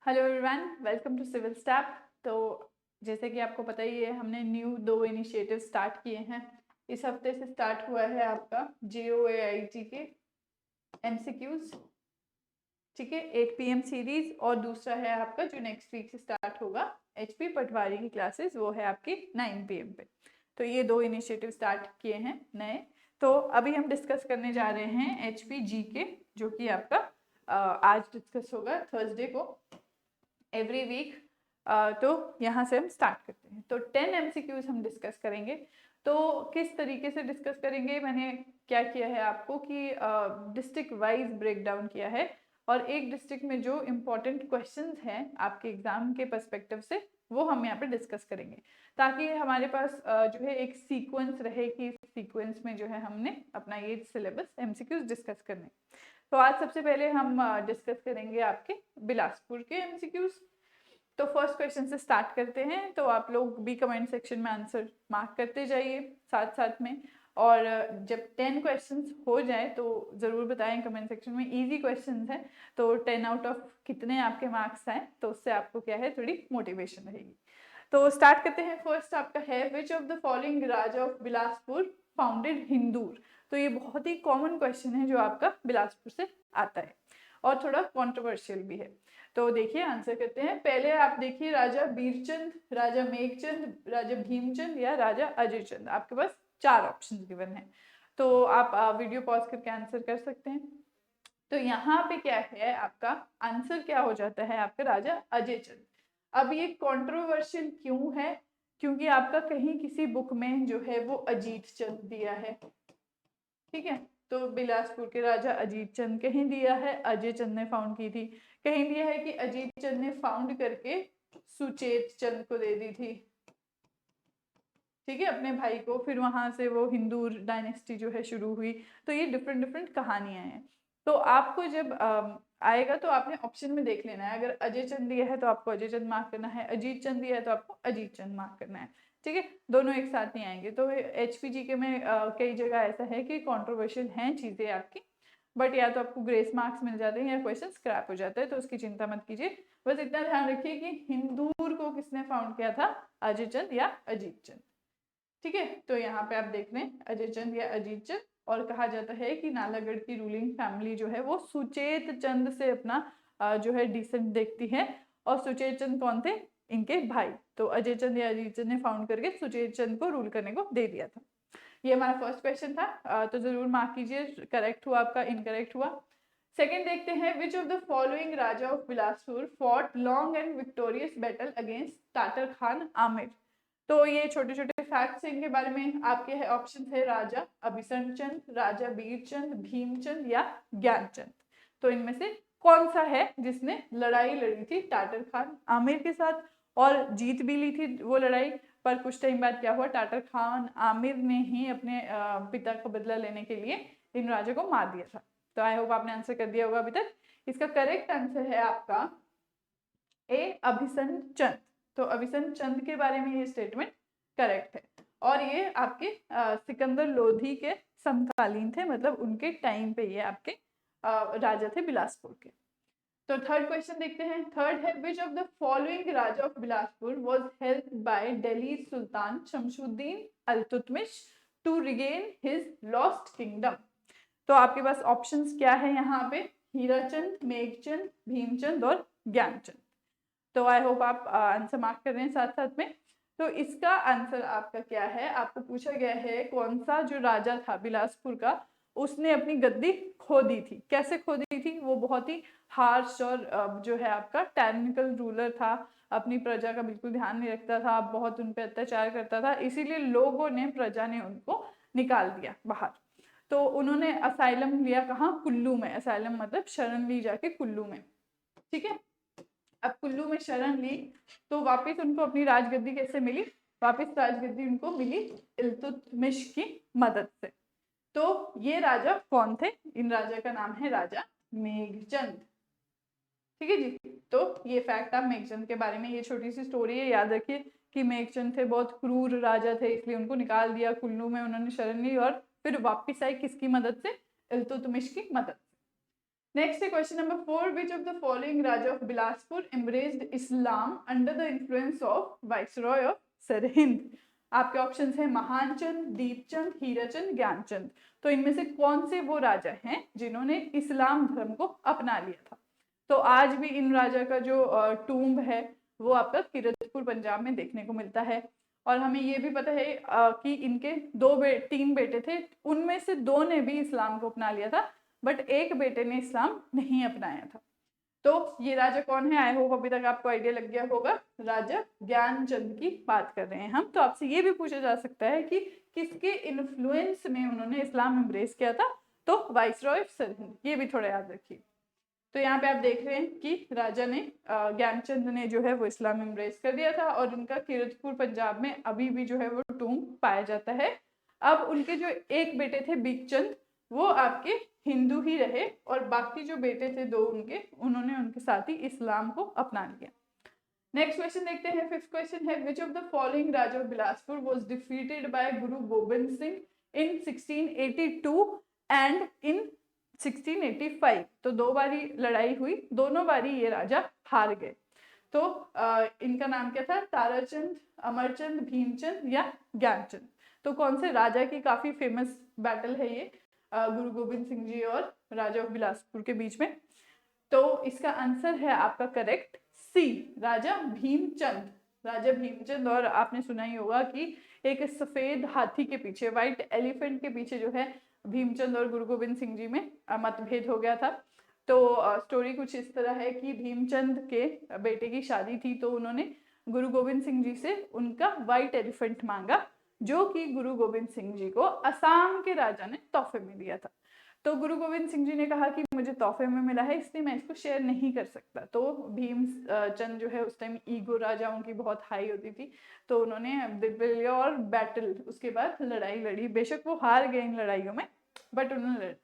Hello everyone, welcome to civil step. तो जैसे कि आपको पता ही है, हमने न्यू 2 इनिशिएटिव स्टार्ट किए हैं। इस हफ्ते से स्टार्ट हुआ है आपका JOAIT के MCQs, ठीक है, 8 PM सीरीज। और दूसरा है आपका जो नेक्स्ट वीक से स्टार्ट होगा HP पटवारी की क्लासेस, वो है आपकी 9 PM पे। तो ये 2 इनिशिएटिव स्टार्ट किए हैं नए। तो अभी हम डिस्कस करने जा रहे हैं HP GK, जो कि आपका आज डिस्कस होगा थर्सडे को एवरी वीक। तो यहाँ से हम स्टार्ट करते हैं। तो 10 MCQs हम डिस्कस करेंगे। तो किस तरीके से डिस्कस करेंगे, मैंने क्या किया है आपको कि डिस्ट्रिक्ट वाइज ब्रेक डाउन किया है, और एक डिस्ट्रिक्ट में जो इम्पोर्टेंट क्वेश्चंस हैं आपके एग्जाम के पर्सपेक्टिव से, वो हम यहाँ पे डिस्कस करेंगे, ताकि हमारे पास जो है एक सीक्वेंस रहे कि सीक्वेंस में जो है हमने अपना ये सिलेबस MCQs डिस्कस करने। तो आज सबसे पहले हम डिस्कस करेंगे आपके बिलासपुर के MCQs। तो फर्स्ट क्वेश्चन से स्टार्ट करते हैं। तो आप लोग भी कमेंट सेक्शन में आंसर मार्क करते जाइए साथ साथ में। और जब 10 क्वेश्चंस हो जाए तो ज़रूर बताएं कमेंट सेक्शन में। इजी क्वेश्चंस हैं, तो 10 आउट ऑफ कितने आपके मार्क्स आए, तो उससे आपको क्या है, थोड़ी मोटिवेशन रहेगी। तो स्टार्ट करते हैं। फर्स्ट आपका है, which of the following Raja of Bilaspur founded Hindur. तो ये बहुत ही कॉमन क्वेश्चन है जो आपका बिलासपुर से आता है, और थोड़ा कॉन्ट्रोवर्शियल भी है। तो देखिए आंसर करते हैं। पहले आप देखिए, राजा बीरचंद, राजा मेघचंद, राजा भीमचंद या राजा अजयचंद। आपके पास 4 ऑप्शन गिवन है, तो आप वीडियो पॉज करके आंसर कर सकते हैं। तो यहाँ पे क्या है, आपका आंसर क्या हो जाता है, आपका राजा अजयचंद। अब ये कंट्रोवर्शियल क्यों है, क्योंकि आपका कहीं किसी बुक में जो है वो अजीत चंद दिया है, ठीक है। तो बिलासपुर के राजा अजीत चंद कहीं दिया है, अजय चंद ने फाउंड की थी। कहीं दिया है कि अजीत चंद ने फाउंड करके सुचेत चंद को दे दी थी, ठीक है, अपने भाई को। फिर वहां से वो हिंदू डायनेस्टी जो है शुरू हुई। तो ये डिफरेंट डिफरेंट कहानियां हैं। तो आपको जब आएगा तो आपने ऑप्शन में देख लेना है। अगर अजय चंद दिया है तो आपको अजय चंद मार्क करना है, अजीत चंद दिया है तो आपको अजीत चंद मार्क करना है, ठीक है। दोनों एक साथ नहीं आएंगे। तो HPG के में कई जगह ऐसा है कि कंट्रोवर्शियल हैं चीजें आपकी, बट या तो आपको ग्रेस मार्क्स मिल जाते हैं या क्वेश्चन स्क्रैप हो जाता है, तो उसकी चिंता मत कीजिए। बस इतना ध्यान रखिए कि हिंदूर को किसने फाउंड किया था, अजय चंद या अजीत चंद, ठीक है। तो यहाँ पे आप देख लें, अजय चंद या अजीत चंद। और कहा जाता है कि नालागढ़ की रूलिंग फैमिली जो है वो सुचेत चंद से अपना जो है डिसेंट देखती है। और सुचेत चंद कौन थे, इनके भाई। तो अजय चंद या अजीत चंद ने फाउंड करके सुचेत चंद को रूल करने को दे दिया था। ये हमारा फर्स्ट क्वेश्चन था, तो जरूर मार्क कीजिए। करेक्ट हुआ आपका, इनकरेक्ट हुआ। सेकेंड देखते हैं, विच of the following Raja of Bilaspur fought long and victorious battle against tartar Khan Aamir. तो ये छोटे छोटे फैक्ट्स हैं इनके बारे में। आपके है ऑप्शन है राजा अभिसरण चंद, राजा बीरचंद, भीमचंद या ज्ञानचंद। तो इनमें से कौन सा है जिसने लड़ाई लड़ी थी टाटर खान आमिर के साथ, और जीत भी ली थी वो लड़ाई। पर कुछ टाइम बाद क्या हुआ, टाटर खान आमिर ने ही अपने पिता का बदला लेने के लिए इन राजा को मार दिया था। तो आई होप आपने आंसर कर दिया होगा अभी तक। इसका करेक्ट आंसर है आपका ए, अभिसन चंद। तो अभिसन चंद के बारे में ये स्टेटमेंट करेक्ट है, और ये आपके सिकंदर लोधी के समकालीन थे, मतलब उनके टाइम पे ये आपके राजा थे बिलासपुर के। तो थर्ड क्वेश्चन देखते हैं। थर्ड है, which of the following Raja of Bilaspur was helped by Delhi sultan Shamsuddin Iltutmish to regain his lost kingdom. तो आपके पास ऑप्शंस क्या है यहाँ पे, हीराचंद, मेघचंद, भीमचंद और ज्ञानचंद। तो आई होप आप आंसर मार्क कर रहे हैं साथ साथ में। तो इसका आंसर आपका क्या है, आपको पूछा गया है कौन सा जो राजा था बिलासपुर का, उसने अपनी गद्दी खो दी थी। कैसे खो दी थी, वो बहुत ही हार्श और जो है आपका टायरनिकल रूलर था। अपनी प्रजा का बिल्कुल ध्यान नहीं रखता था, बहुत उन पर अत्याचार करता था। इसीलिए लोगों ने, प्रजा ने उनको निकाल दिया बाहर। तो उन्होंने असाइलम लिया कहाँ, कुल्लू में। असाइलम मतलब शरण ली जाके कुल्लू में, ठीक है। अब कुल्लू में शरण ली तो वापस उनको अपनी राजगद्दी कैसे मिली, वापस राजगद्दी उनको मिली इल्तुतमिश की मदद से। तो ये राजा कौन थे, इन राजा का नाम है राजा मेघचंद, ठीक है जी। तो ये फैक्ट आप मेघचंद के बारे में, ये छोटी सी स्टोरी है, याद रखिए कि मेघचंद थे बहुत क्रूर राजा थे, इसलिए उनको निकाल दिया कुल्लू में, उन्होंने शरण ली और फिर वापिस आए किसकी मदद से, इल्तुतमिश की मदद। नेक्स्ट है question number 4, which of the following Raja of Bilaspur embraced Islam under the influence of viceroy of Sirhind. आपके ऑप्शन है महानचंद, दीपचंद, हीराचंद, ज्ञानचंद। तो इनमें से कौन से वो राजा हैं जिन्होंने इस्लाम धर्म को अपना लिया था? तो आज भी इन राजा का जो टूम्ब है वो आपका कीरतपुर पंजाब में देखने को मिलता है। और हमें ये भी पता है कि इनके तीन बेटे थे, उनमें से 2 ने भी इस्लाम को अपना लिया था, बट एक बेटे ने इस्लाम नहीं अपनाया था। तो ये राजा कौन है? आई होप अभी तक आपको आइडिया लग गया होगा। राजा ज्ञानचंद की बात कर रहे हैं हम। तो आपसे ये भी पूछा जा सकता है कि किसके इन्फ्लुएंस में उन्होंने इस्लाम एम्ब्रेस किया था? तो वाइसरॉय ऑफ सरहिंद, ये भी थोड़ा याद रखिए। तो यहाँ पे आप देख रहे हैं कि राजा ने ज्ञानचंद ने जो है वो इस्लाम एम्ब्रेस कर दिया था, और उनका कीरतपुर पंजाब में अभी भी जो है वो टूम पाया जाता है। अब उनके जो एक बेटे थे बीकचंद, वो आपके हिंदू ही रहे, और बाकी जो बेटे थे 2 उनके, उन्होंने उनके साथ ही इस्लाम को अपना लिया। नेक्स्ट क्वेश्चन देखते हैं। 5th क्वेश्चन है, which of the following Raja of Bilaspur was defeated by Guru Gobind Singh in 1682 and in 1685? तो 2 बारी लड़ाई हुई, दोनों बारी ये राजा हार गए। तो इनका नाम क्या था? ताराचंद, अमरचंद, भीमचंद या ज्ञानचंद? तो कौन से राजा की काफी फेमस बैटल है ये गुरु गोबिंद सिंह जी और राजा ऑफ बिलासपुर के बीच में? तो इसका आंसर है आपका करेक्ट सी, राजा भीमचंद। राजा भीमचंद, और आपने सुना ही होगा कि एक सफेद हाथी के पीछे, व्हाइट एलिफेंट के पीछे जो है भीमचंद और गुरु गोबिंद सिंह जी में मतभेद हो गया था। तो स्टोरी कुछ इस तरह है कि भीमचंद के बेटे की शादी थी, तो उन्होंने गुरु गोबिंद सिंह जी से उनका व्हाइट एलिफेंट मांगा, जो कि गुरु गोबिंद सिंह जी को असम के राजा ने तोहफे में दिया था। तो गुरु गोविंद सिंह जी ने कहा कि मुझे तोहफे में मिला है, इसलिए मैं इसको शेयर नहीं कर सकता। तो भीमचंद जो है उस टाइम ईगो राजाओं की बहुत हाई होती थी, तो उन्होंने और बैटल, उसके बाद लड़ाई लड़ी। बेशक वो हार गए इन लड़ाइयों में, बट उन्होंने लड़ी।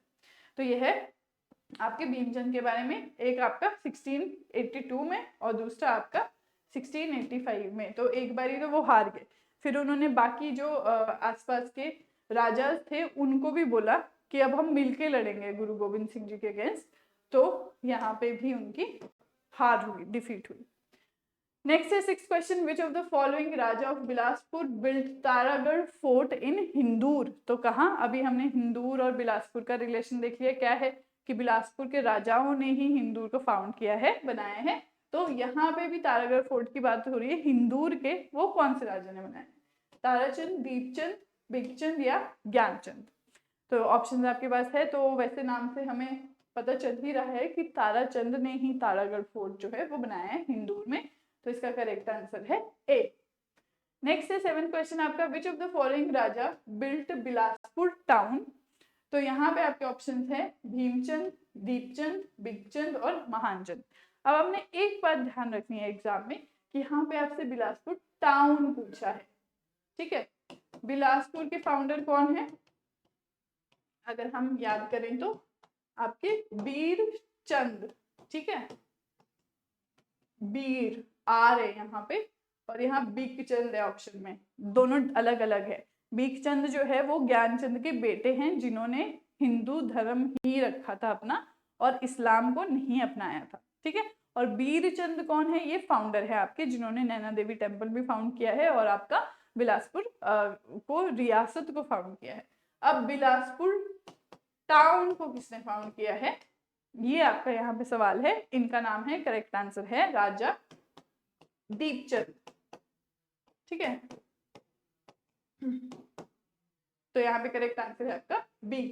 तो ये है आपके भीमचंद के बारे में। एक आपका 1682 में और दूसरा आपका 1685 में। तो एक बारी तो वो हार गए, फिर उन्होंने बाकी जो आसपास के राजा थे उनको भी बोला कि अब हम मिलके लड़ेंगे गुरु गोविंद सिंह जी के अगेंस्ट। तो यहाँ पे भी उनकी हार हुई, डिफीट हुई। नेक्स्ट है 6th question, which of the following Raja of Bilaspur built Taragarh fort in Hindur? तो कहाँ? अभी हमने हिंदूर और बिलासपुर का रिलेशन देख लिया, क्या है कि बिलासपुर के राजाओं ने ही हिंदूर को फाउंड किया है, बनाया है। तो यहाँ पे भी तारागढ़ फोर्ट की बात हो रही है। हिंदूर के वो कौन से राजा ने बनाया? ताराचंद, दीपचंद, बिगचंद या ज्ञानचंद? तो ऑप्शन आपके पास है। तो वैसे नाम से हमें पता चल ही रहा है कि ताराचंद ने ही तारागढ़ फोर्ट जो है वो बनाया है हिंदूर में। तो इसका करेक्ट आंसर है ए। नेक्स्ट है 7th क्वेश्चन आपका, विच of the following Raja built Bilaspur town? तो यहाँ पे आपके ऑप्शंस है भीमचंद, दीपचंद, बिगचंद और महानचंद। अब हमने एक बात ध्यान रखनी है एग्जाम में कि यहाँ पे आपसे बिलासपुर टाउन पूछा है, ठीक है। बिलासपुर के फाउंडर कौन है? अगर हम याद करें तो आपके बीरचंद, ठीक है। बीर आर है यहाँ पे, और यहाँ बीकचंद है ऑप्शन में, दोनों अलग अलग है। बीकचंद जो है वो ज्ञानचंद के बेटे हैं, जिन्होंने हिंदू धर्म ही रखा था अपना और इस्लाम को नहीं अपनाया था, ठीक है। और बीरचंद कौन है? ये फाउंडर है आपके, जिन्होंने नैना देवी टेम्पल भी फाउंड किया है और आपका बिलासपुर को रियासत को फाउंड किया है। अब बिलासपुर टाउन को किसने फाउंड किया है, ये आपका यहाँ पे सवाल है। इनका नाम है, करेक्ट आंसर है राजा दीपचंद, ठीक है। तो यहाँ पे करेक्ट आंसर है आपका बी।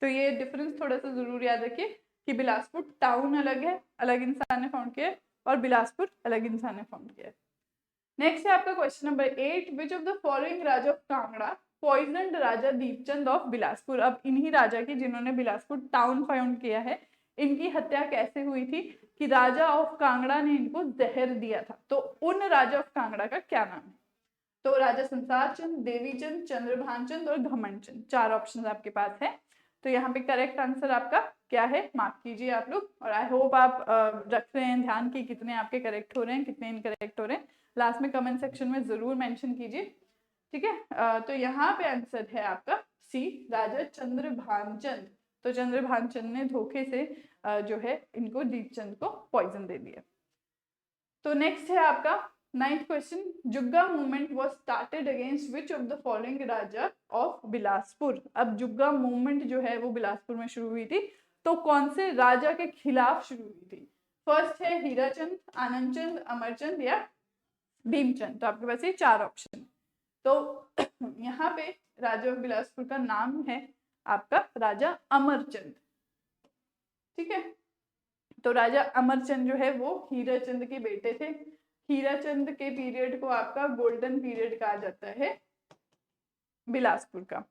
तो ये डिफरेंस थोड़ा सा जरूर याद रखिए कि बिलासपुर टाउन अलग है, अलग इंसान ने फाउंड किया है, और बिलासपुर अलग इंसान ने फाउंड किया है। नेक्स्ट है आपका question number 8, which of the following Raja of Kangra poisoned Raja Deepchand of Bilaspur? अब इन्हीं राजा की जिन्होंने बिलासपुर टाउन फाउंड किया है, इनकी हत्या कैसे हुई थी कि राजा ऑफ कांगड़ा ने इनको जहर दिया था। तो उन राजा ऑफ कांगड़ा का क्या नाम है? तो राजा संसार चंद, देवीचंद, चंद्रभानचंद और घमंडचंद, 4 ऑप्शन आपके पास है। तो यहाँ पे करेक्ट आंसर आपका क्या है, मार्क कीजिए आप लोग। और आई होप आप रख रहे हैं ध्यान कि कितने आपके करेक्ट हो रहे हैं, कितने इनकरेक्ट हो रहे हैं। लास्ट में कमेंट सेक्शन में जरूर मेंशन कीजिए, ठीक है। तो यहाँ पे आंसर है आपका सी, राजा चंद्रभानचंद। तो चंद्रभानचंद ने धोखे से जो है इनको दीपचंद को पॉइजन दे दिया। तो नेक्स्ट है आपका 9th question, Jugga movement was started against which of the following Raja of Bilaspur. अब जुग्गा मूवमेंट जो है वो बिलासपुर में शुरू हुई थी, तो कौन से राजा के खिलाफ शुरू हुई थी? फर्स्ट है हीराचंद, आनंदचंद, अमरचंद या भीमचंद। तो आपके पास ये 4 ऑप्शन। तो यहाँ पे राजा ऑफ बिलासपुर का नाम है आपका राजा अमरचंद। ठीक है, तो राजा अमरचंद जो है वो हीराचंद के बेटे थे। हीराचंद के पीरियड को आपका गोल्डन पीरियड कहा जाता है बिलासपुर का।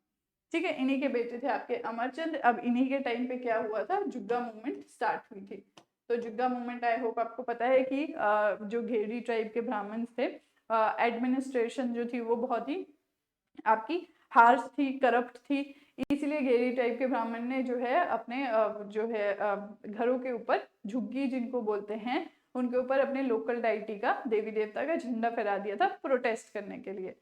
ठीक है, इन्हीं के बेटे थे आपके अमरचंद। अब इन्हीं के टाइम पे क्या हुआ था, जुग्गा मूवमेंट स्टार्ट हुई थी। तो जुग्गा मूवमेंट आई होप आपको पता है कि जो घेरी ट्राइब के ब्राह्मण थे, एडमिनिस्ट्रेशन जो थी वो बहुत ही आपकी हार्श थी, करप्ट थी, इसलिए घेरी टाइप के ब्राह्मण ने जो है अपने जो है घरों के ऊपर झुग्गी जिनको बोलते हैं उनके ऊपर अपने लोकल डाइटी का, देवी देवता का झंडा फहरा दिया था प्रोटेस्ट करने के लिए।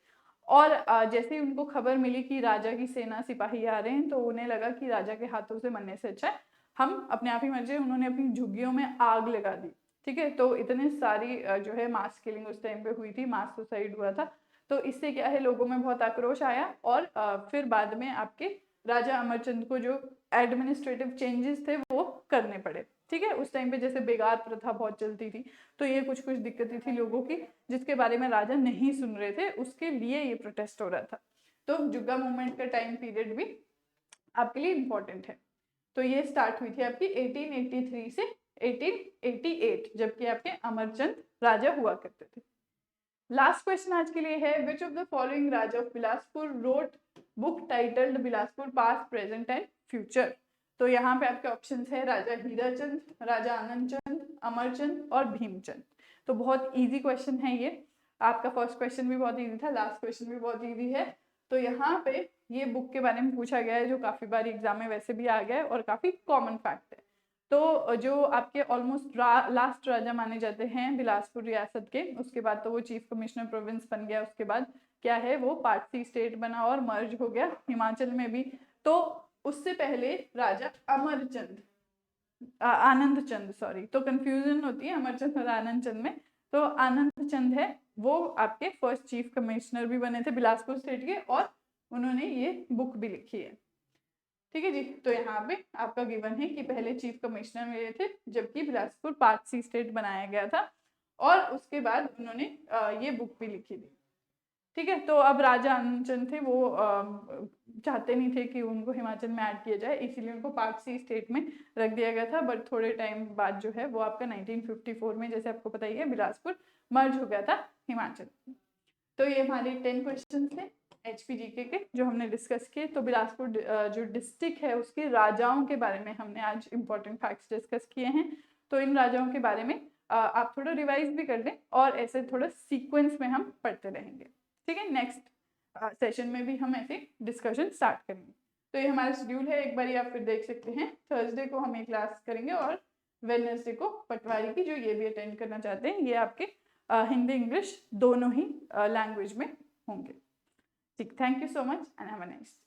और जैसे ही उनको खबर मिली कि राजा की सेना सिपाही आ रहे हैं, तो उन्हें लगा कि राजा के हाथों से मरने से अच्छा है हम अपने आप ही मर जाए। उन्होंने अपनी झुग्गियों में आग लगा दी। ठीक है, तो इतनी सारी जो है मास किलिंग उस टाइम पे हुई थी, मास सुसाइड हुआ था। तो इससे क्या है, लोगों में बहुत आक्रोश आया और फिर बाद में आपके राजा अमरचंद को जो एडमिनिस्ट्रेटिव चेंजेस थे वो करने पड़े। ठीक है, उस टाइम पे जैसे बेगार प्रथा बहुत चलती थी, तो ये कुछ दिक्कतें थी लोगों की जिसके बारे में राजा नहीं सुन रहे थे, उसके लिए ये प्रोटेस्ट हो रहा था। तो जुग्गा मूवमेंट का टाइम पीरियड भी आपके लिए इम्पोर्टेंट है। तो ये स्टार्ट हुई थी आपकी 1883 से 1888, जबकि आपके अमरचंद राजा हुआ करते थे। लास्ट क्वेश्चन आज के लिए है, which of the following Raja of Bilaspur wrote book titled Bilaspur past present and future. तो यहाँ पे आपके ऑप्शंस है राजा हीराचंद, राजा आनंदचंद, अमरचंद और भीमचंद। तो बहुत इजी क्वेश्चन है ये, आपका फर्स्ट क्वेश्चन भी बहुत इजी था, लास्ट क्वेश्चन भी बहुत इजी है। तो यहाँ पे ये बुक के बारे में पूछा गया है जो काफी बार एग्जाम में वैसे भी आ गया है और काफी कॉमन फैक्ट है। तो जो आपके ऑलमोस्ट लास्ट राजा माने जाते हैं बिलासपुर रियासत के, उसके बाद तो वो चीफ कमिश्नर प्रोविंस बन गया, उसके बाद क्या है वो पार्ट सी स्टेट बना और मर्ज हो गया हिमाचल में भी। तो उससे पहले राजा अमरचंद, आनंदचंद सॉरी, तो कंफ्यूजन होती है अमरचंद और आनंदचंद में। तो आनंदचंद है वो आपके फर्स्ट चीफ कमिश्नर भी बने थे बिलासपुर स्टेट के, और उन्होंने ये बुक भी लिखी है। ठीक है जी, तो यहाँ पे आपका गिवन है कि पहले चीफ कमिश्नर मिले थे जबकि बिलासपुर पार्ट सी स्टेट बनाया गया था, और उसके बाद उन्होंने ये बुक भी लिखी थी। ठीक है, तो अब राजा आनंदचंद थे वो चाहते नहीं थे कि उनको हिमाचल में ऐड किया जाए, इसीलिए उनको पार्ट सी स्टेट में रख दिया गया था। बट थोड़े टाइम बाद जो है वो आपका 1954 में, जैसे आपको पता ही है, बिलासपुर मर्ज हो गया था हिमाचल। तो ये हमारे 10 क्वेश्चन थे HPGK के जो हमने डिस्कस किए। तो बिलासपुर जो डिस्ट्रिक्ट है उसके राजाओं के बारे में हमने आज इंपॉर्टेंट फैक्ट्स डिस्कस किए हैं। तो इन राजाओं के बारे में आप थोड़ा रिवाइज भी कर लें और ऐसे थोड़ा सीक्वेंस में हम पढ़ते रहेंगे। ठीक है, नेक्स्ट सेशन में भी हम ऐसे डिस्कशन स्टार्ट करेंगे। तो ये हमारा शेड्यूल है, एक बार आप फिर देख सकते हैं। थर्सडे को हम एक क्लास करेंगे और वेडनेसडे को पटवारी की, जो ये भी अटेंड करना चाहते हैं, ये आपके हिंदी इंग्लिश दोनों ही लैंग्वेज में होंगे। ठीक, thank you so much and have a nice